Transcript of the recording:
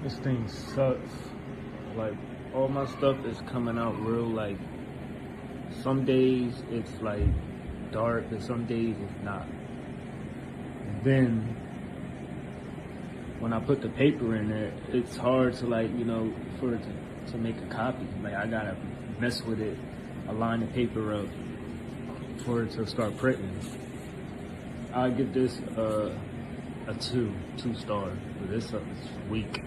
This thing sucks. Like, all my stuff is coming out real, like, some days it's like dark and some days it's not. And then when I put the paper in there, it's hard to, like, you know, for it to make a copy. Like, I gotta mess with it, align the paper up for it to start printing. I give this a two star, but this is weak.